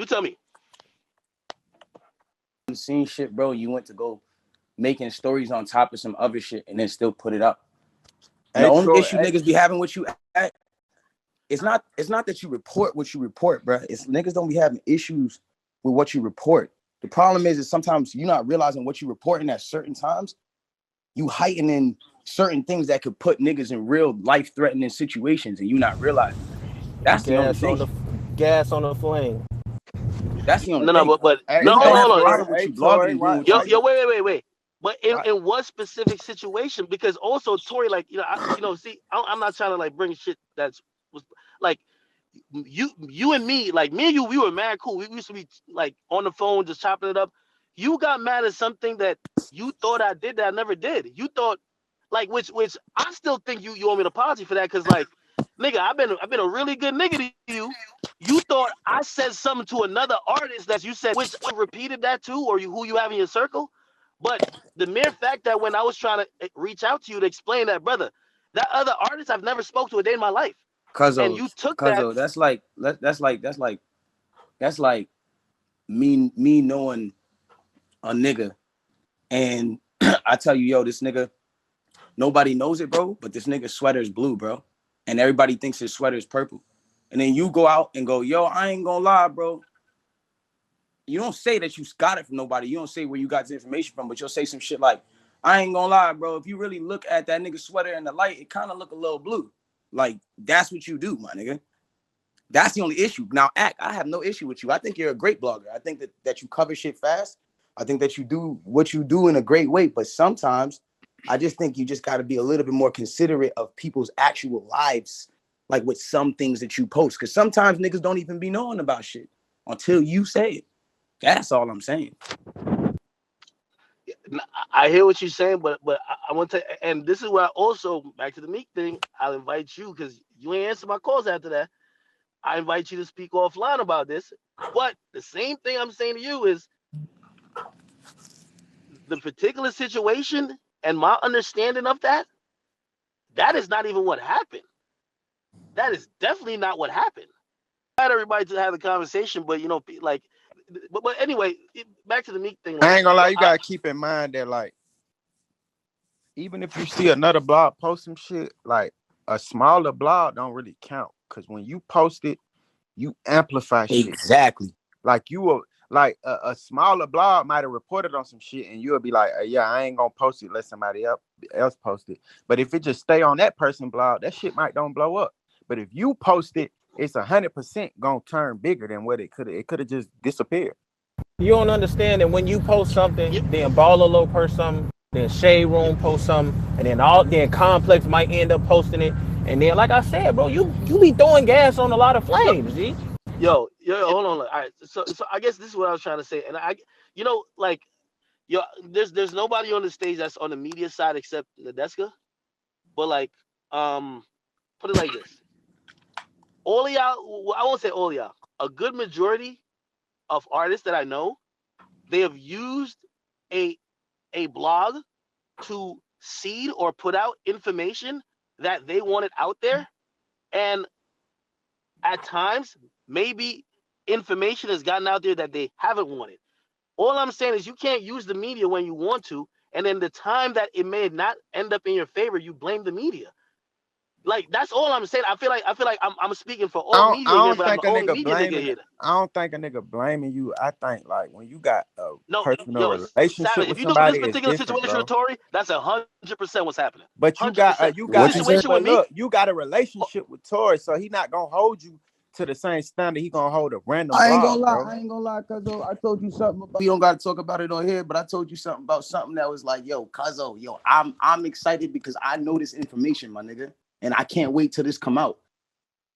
tell me. Seen shit, bro. You went to go making stories on top of some other shit and then still put it up. The only issue niggas be having with you at, it's not that you report what you report, bro. It's niggas don't be having issues with what you report. The problem is sometimes you're not realizing what you're reporting at certain times. You heightening certain things that could put niggas in real life-threatening situations, and you not realizing. That's the only thing. Gas on the flame. That's the only thing. No, but niggas don't have a problem with you blogging and doing what yo, wait. But in what specific situation? Because also Tory, like, you know, see, I'm not trying to like bring shit that's like you and me, like me and you, we were mad cool. We used to be like on the phone just chopping it up. You got mad at something that you thought I did that I never did. You thought, like, which I still think you owe me an apology for that, because like, nigga, I've been a really good nigga to you. You thought I said something to another artist that you said, which repeated that too, or who you have in your circle. But the mere fact that when I was trying to reach out to you to explain that, brother, that other artist I've never spoke to a day in my life. And you took that. That's like me knowing a nigga, and I tell you, yo, this nigga, nobody knows it, bro, but this nigga's sweater is blue, bro, and everybody thinks his sweater is purple. And then you go out and go, yo, I ain't gonna lie, bro. You don't say that you got it from nobody. You don't say where you got the information from, but you'll say some shit like, I ain't gonna lie, bro. If you really look at that nigga's sweater in the light, it kind of look a little blue. Like, that's what you do, my nigga. That's the only issue. Now, I have no issue with you. I think you're a great blogger. I think that you cover shit fast. I think that you do what you do in a great way. But sometimes I just think you just got to be a little bit more considerate of people's actual lives, like with some things that you post. Because sometimes niggas don't even be knowing about shit until you say it. That's all I'm saying. I hear what you're saying, but I want to, and this is where I also, back to the Meek thing, I'll invite you, because you ain't answer my calls after that. I invite you to speak offline about this. But the same thing I'm saying to you is the particular situation and my understanding of that is not even what happened. That is definitely not what happened. I had everybody to have the conversation, but you know, like, but anyway, back to the Meek thing. Like, I ain't gonna lie, you gotta keep in mind that, like, even if you see another blog post some shit, like a smaller blog don't really count, because when you post it, you amplify shit. Exactly. Like you will, like a smaller blog might have reported on some shit, and you'll be like, yeah, I ain't gonna post it, let somebody else post it. But if it just stay on that person's blog, that shit might don't blow up. But if you post it, it's 100% gonna turn bigger than what it could have. It could have just disappeared. You don't understand that when you post something, then Baller post something, then Shade Room post something, and then Complex might end up posting it. And then, like I said, bro, you be throwing gas on a lot of flames, G. Yo, hold on. All right, so I guess this is what I was trying to say, and like, yo, there's nobody on the stage that's on the media side except Nadeska, but like, put it like this: all y'all, well, I won't say all y'all, a good majority of artists that I know, they have used a blog to seed or put out information that they wanted out there, and at times maybe information has gotten out there that they haven't wanted. All I'm saying is you can't use the media when you want to, and then the time that it may not end up in your favor, you blame the media. Like, that's all I'm saying. I feel like I'm speaking for all media here, but I'm the only media nigga here. I don't think a nigga blaming you. I think, like, when you got a personal relationship Savage, with if you know somebody, this particular situation with Tory, that's 100% what's happening. But you got situation with me. Look, you got a relationship with Tory, so he not gonna hold you to the same standard he gonna hold a random. I ain't gonna lie, cuzzo. I told you something about, we don't gotta talk about it on here, but I told you something about something that was like, yo, cuzzo, yo, I'm excited because I know this information, my nigga, and I can't wait till this come out.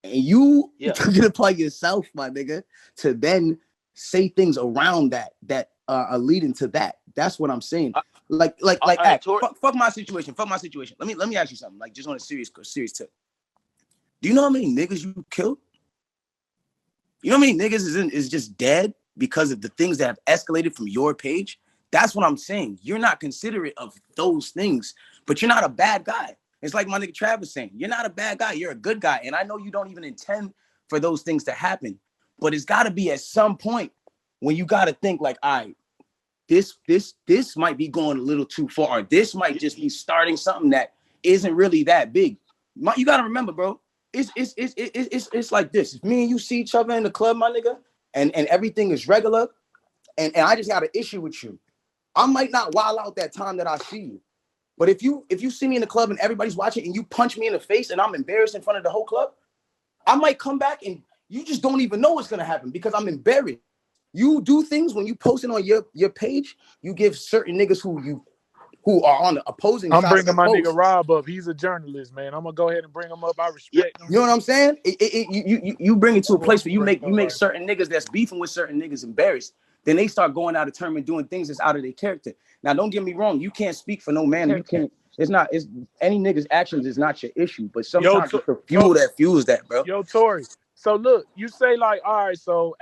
And you took it upon yourself, my nigga, to then say things around that are leading to that. That's what I'm saying. Fuck my situation. Fuck my situation. Let me ask you something. Like, just on a serious tip. Do you know how many niggas you killed? You know how many niggas is just dead because of the things that have escalated from your page? That's what I'm saying. You're not considerate of those things, but you're not a bad guy. It's like my nigga Travis saying, you're not a bad guy. You're a good guy. And I know you don't even intend for those things to happen. But it's got to be at some point when you got to think like, all right, this might be going a little too far. This might just be starting something that isn't really that big. You got to remember, bro. It's like this. If me and you see each other in the club, my nigga, and everything is regular, and I just got an issue with you, I might not wild out that time that I see you. But if you see me in the club and everybody's watching and you punch me in the face and I'm embarrassed in front of the whole club, I might come back and you just don't even know what's gonna happen because I'm embarrassed. You do things when you post it on your page, you give certain niggas who are on the opposing side. I'm bringing my nigga Rob up. He's a journalist, man. I'm gonna go ahead and bring him up. I respect him. You know what I'm saying? You bring it to a place where you make certain niggas that's beefing with certain niggas embarrassed. Then they start going out of term and doing things that's out of their character. Now, don't get me wrong. You can't speak for no man. You can't. It's any nigga's actions is not your issue. But sometimes it's the fuel that fuels that, bro. Yo, Tory. So look, you say like, all right, so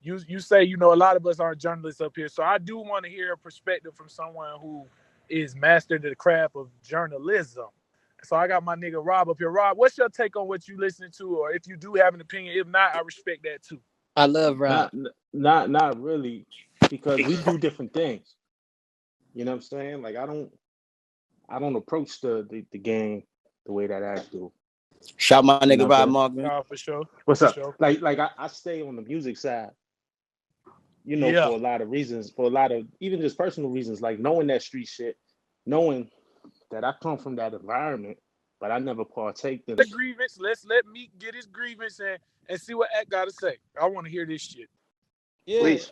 you say, a lot of us aren't journalists up here. So I do want to hear a perspective from someone who is mastered the craft of journalism. So I got my nigga Rob up here. Rob, what's your take on what you listening to? Or if you do have an opinion, if not, I respect that too. I love Rob. Not really, because we do different things. You know what I'm saying? Like I don't approach the game the way that I do. Shout my nigga Rob Mark, man. For sure. What's up? Sure. Like I stay on the music side. For a lot of reasons, for a lot of even just personal reasons, like knowing that street shit, knowing that I come from that environment, but I never partake in the grievance. Let's let Meek get his grievance and see what Act got to say. I want to hear this shit. Yeah, please.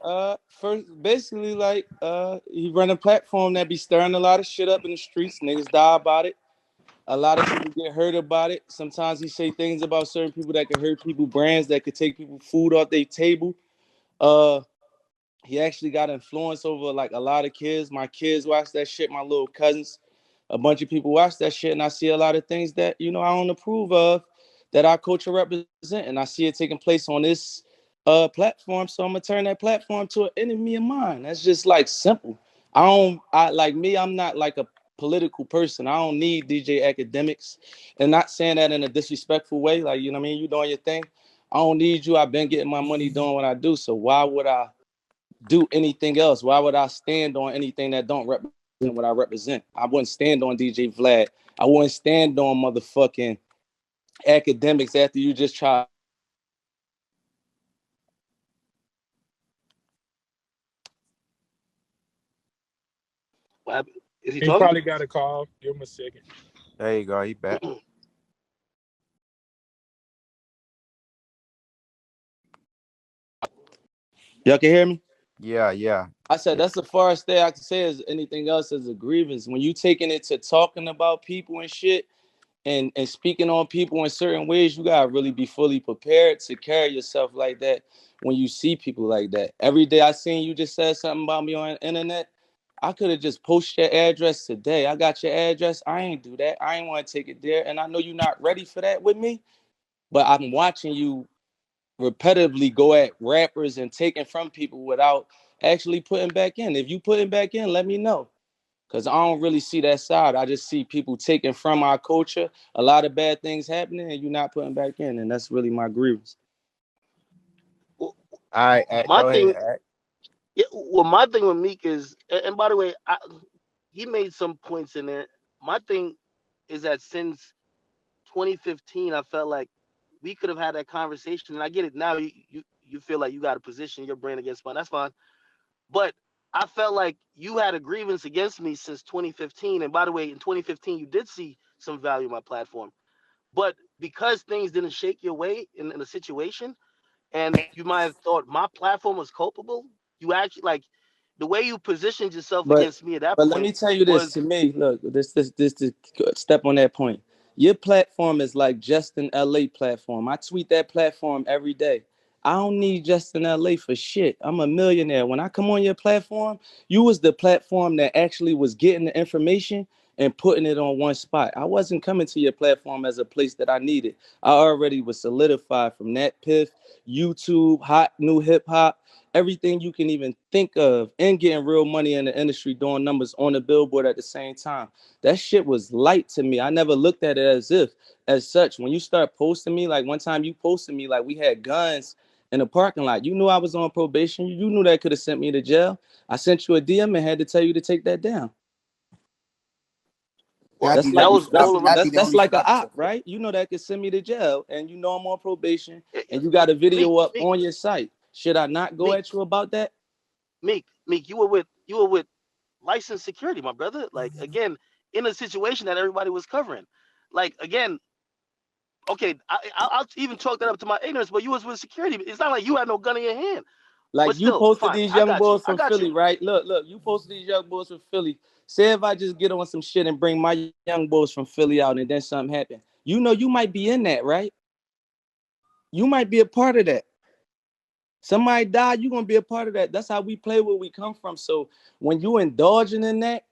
First, basically, like, he run a platform that be stirring a lot of shit up in the streets. Niggas die about it. A lot of people get hurt about it. Sometimes he say things about certain people that could hurt people, brands that could take people food off their table. He actually got influence over like a lot of kids. My kids watch that shit. My little cousins, a bunch of people watch that shit, and I see a lot of things that I don't approve of, that our culture represent, and I see it taking place on this platform. So I'm gonna turn that platform to an enemy of mine. That's just like simple. I'm not like a political person. I don't need DJ Akademiks, and not saying that in a disrespectful way. Like, you know what I mean? You doing your thing. I don't need you. I've been getting my money doing what I do. So why would I do anything else? Why would I stand on anything that don't represent what I represent? I wouldn't stand on DJ Vlad. I wouldn't stand on motherfucking Akademiks after you just try. What happened? Is he He talking? Probably got a call. Give him a second. There you go. He back. Y'all can hear me? Yeah. I said that's the farthest thing I can say is anything else is a grievance. When you taking it to talking about people and shit and speaking on people in certain ways, you gotta really be fully prepared to carry yourself like that when you see people like that. Every day I seen you just said something about me on the internet. I could have just posted your address today. I got your address. I ain't do that. I ain't want to take it there. And I know you're not ready for that with me, but I'm watching you repetitively go at rappers and taking from people without actually putting back in. If you putting back in, let me know. Because I don't really see that side. I just see people taking from our culture, a lot of bad things happening, and you're not putting back in. And that's really my grievance. All right, my thing with Meek is, and by the way, he made some points in there. My thing is that since 2015, I felt like we could have had that conversation. And I get it now. You feel like you got to position your brand against mine. That's fine. But I felt like you had a grievance against me since 2015. And by the way, in 2015, you did see some value in my platform. But because things didn't shake your way in a situation, and you might have thought my platform was culpable, you actually like the way you positioned yourself against me at that point. But let me tell you this, to me, look, this step on that point. Your platform is like Justin LA platform. I tweet that platform every day. I don't need Justin LA for shit. I'm a millionaire. When I come on your platform, you was the platform that actually was getting the information and putting it on one spot. I wasn't coming to your platform as a place that I needed. I already was solidified from that Piff, YouTube, hot new hip hop, everything you can even think of, and getting real money in the industry, doing numbers on the billboard at the same time. That shit was light to me. I never looked at it as such. When you start posting me, like one time you posted me, like we had guns in the parking lot. You knew I was on probation. You knew that could have sent me to jail. I sent you a DM and had to tell you to take that down. Well, That's that like was all of them. that's like an op, right? You know that could send me to jail, and you know I'm on probation, and you got a Meek, video up Meek, on your site. Should I not go Meek, at you about that? Meek, you were with licensed security, my brother. Like again, in a situation that everybody was covering. Like again, okay, I'll even chalk that up to my ignorance, but you was with security. It's not like you had no gun in your hand. But Like you still, posted fine. these I young got you. boys I from got you. Philly, right? Look, you posted these young boys from Philly. Say if I just get on some shit and bring my young boys from Philly out and then something happen. You know you might be in that, right? You might be a part of that. Somebody died, you're gonna be a part of that. That's how we play where we come from. So when you indulging in that,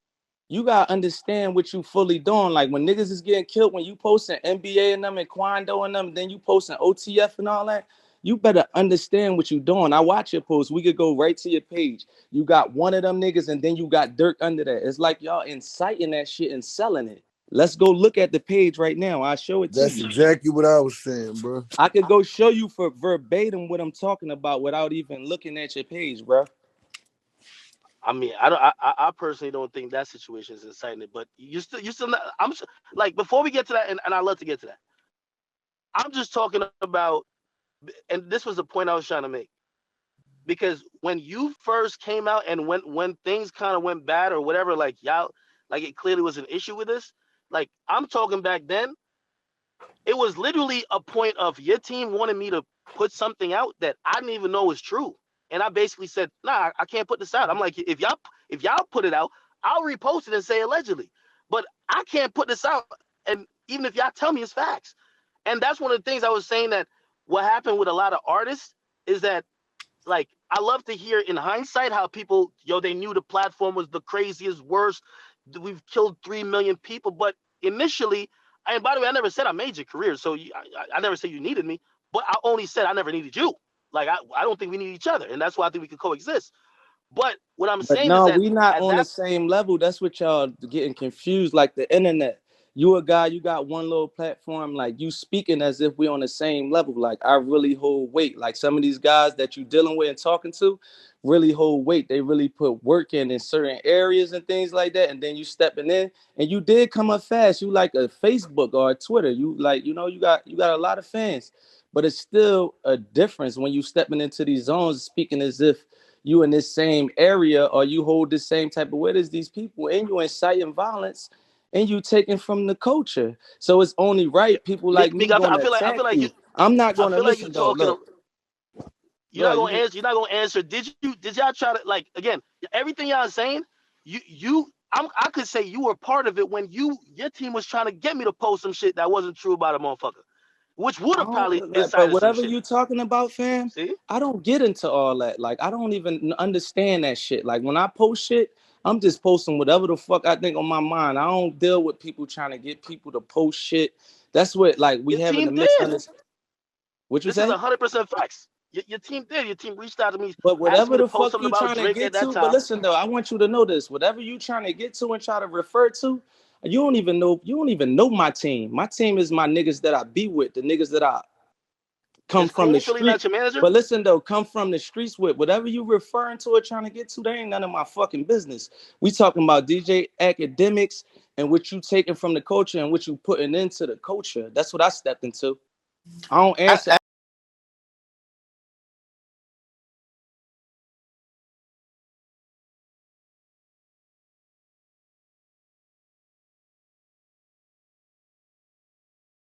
you gotta understand what you fully doing. Like when niggas is getting killed, when you posting NBA and them and Quando and them, then you posting OTF and all that, you better understand what you doing. I watch your posts. We could go right to your page. You got one of them niggas and then you got Dirk under that. It's like y'all inciting that shit and selling it. Let's go look at the page right now. I'll show it to you. That's exactly what I was saying, bro. I could go show you for verbatim what I'm talking about without even looking at your page, bro. I mean, I personally don't think that situation is inciting, but you still not, like before we get to that, and I love to get to that. I'm just talking about, and this was the point I was trying to make, because when you first came out and when things kind of went bad or whatever, like y'all, like it clearly was an issue with this. Like I'm talking back then, it was literally a point of your team wanted me to put something out that I didn't even know was true. And I basically said, nah, I can't put this out. I'm like, if y'all put it out, I'll repost it and say allegedly. But I can't put this out. And even if y'all tell me it's facts. And that's one of the things I was saying, that what happened with a lot of artists is that, like, I love to hear in hindsight how people, they knew the platform was the craziest, worst. We've killed 3 million people. But initially, and by the way, I never said I made your career. So I never said you needed me, but I only said I never needed you. Like, I don't think we need each other. And that's why I think we could coexist. But what I'm But saying is no, that we not at on the that, same level. That's what y'all getting confused. Like the internet. You a guy, you got one little platform, like you speaking as if we on the same level. Like I really hold weight. Like some of these guys that you dealing with and talking to really hold weight. They really put work in certain areas and things like that. And then you stepping in and you did come up fast. You like a Facebook or a Twitter. You like, you got a lot of fans. But it's still a difference when you stepping into these zones speaking as if you in this same area or you hold the same type of weight as these people and you inciting violence and you taking from the culture. So it's only right people like me Meek, I gonna feel attack like you, you. I'm not I gonna feel like you listen though. talking. You're not Look, gonna answer. You're not gonna answer. Did y'all try to, like, again, everything y'all saying? I could say you were part of it when your team was trying to get me to post some shit that wasn't true about a motherfucker, which would I have probably don't, but incited some whatever shit. you talking about, fam, See? I don't get into all that. Like, I don't even understand that shit. Like, when I post shit, I'm just posting whatever the fuck I think on my mind. I don't deal with people trying to get people to post shit. That's what, like, we Your having a team did. misunderstanding. What you This is say? 100% facts. Your team did. Your team reached out to me, But asked me whatever to the post fuck something you about trying to Drake at get that to, but time. listen though, I want you to know this. Whatever you trying to get to and try to refer to, you don't even know my team. My team is my niggas that I be with, the niggas that I come Is from the Cool Philly street. not your manager? But listen though, come from the streets with whatever you referring to or trying to get to, they ain't none of my fucking business. We talking about DJ Akademiks and what you taking from the culture and what you putting into the culture. That's what I stepped into. I don't answer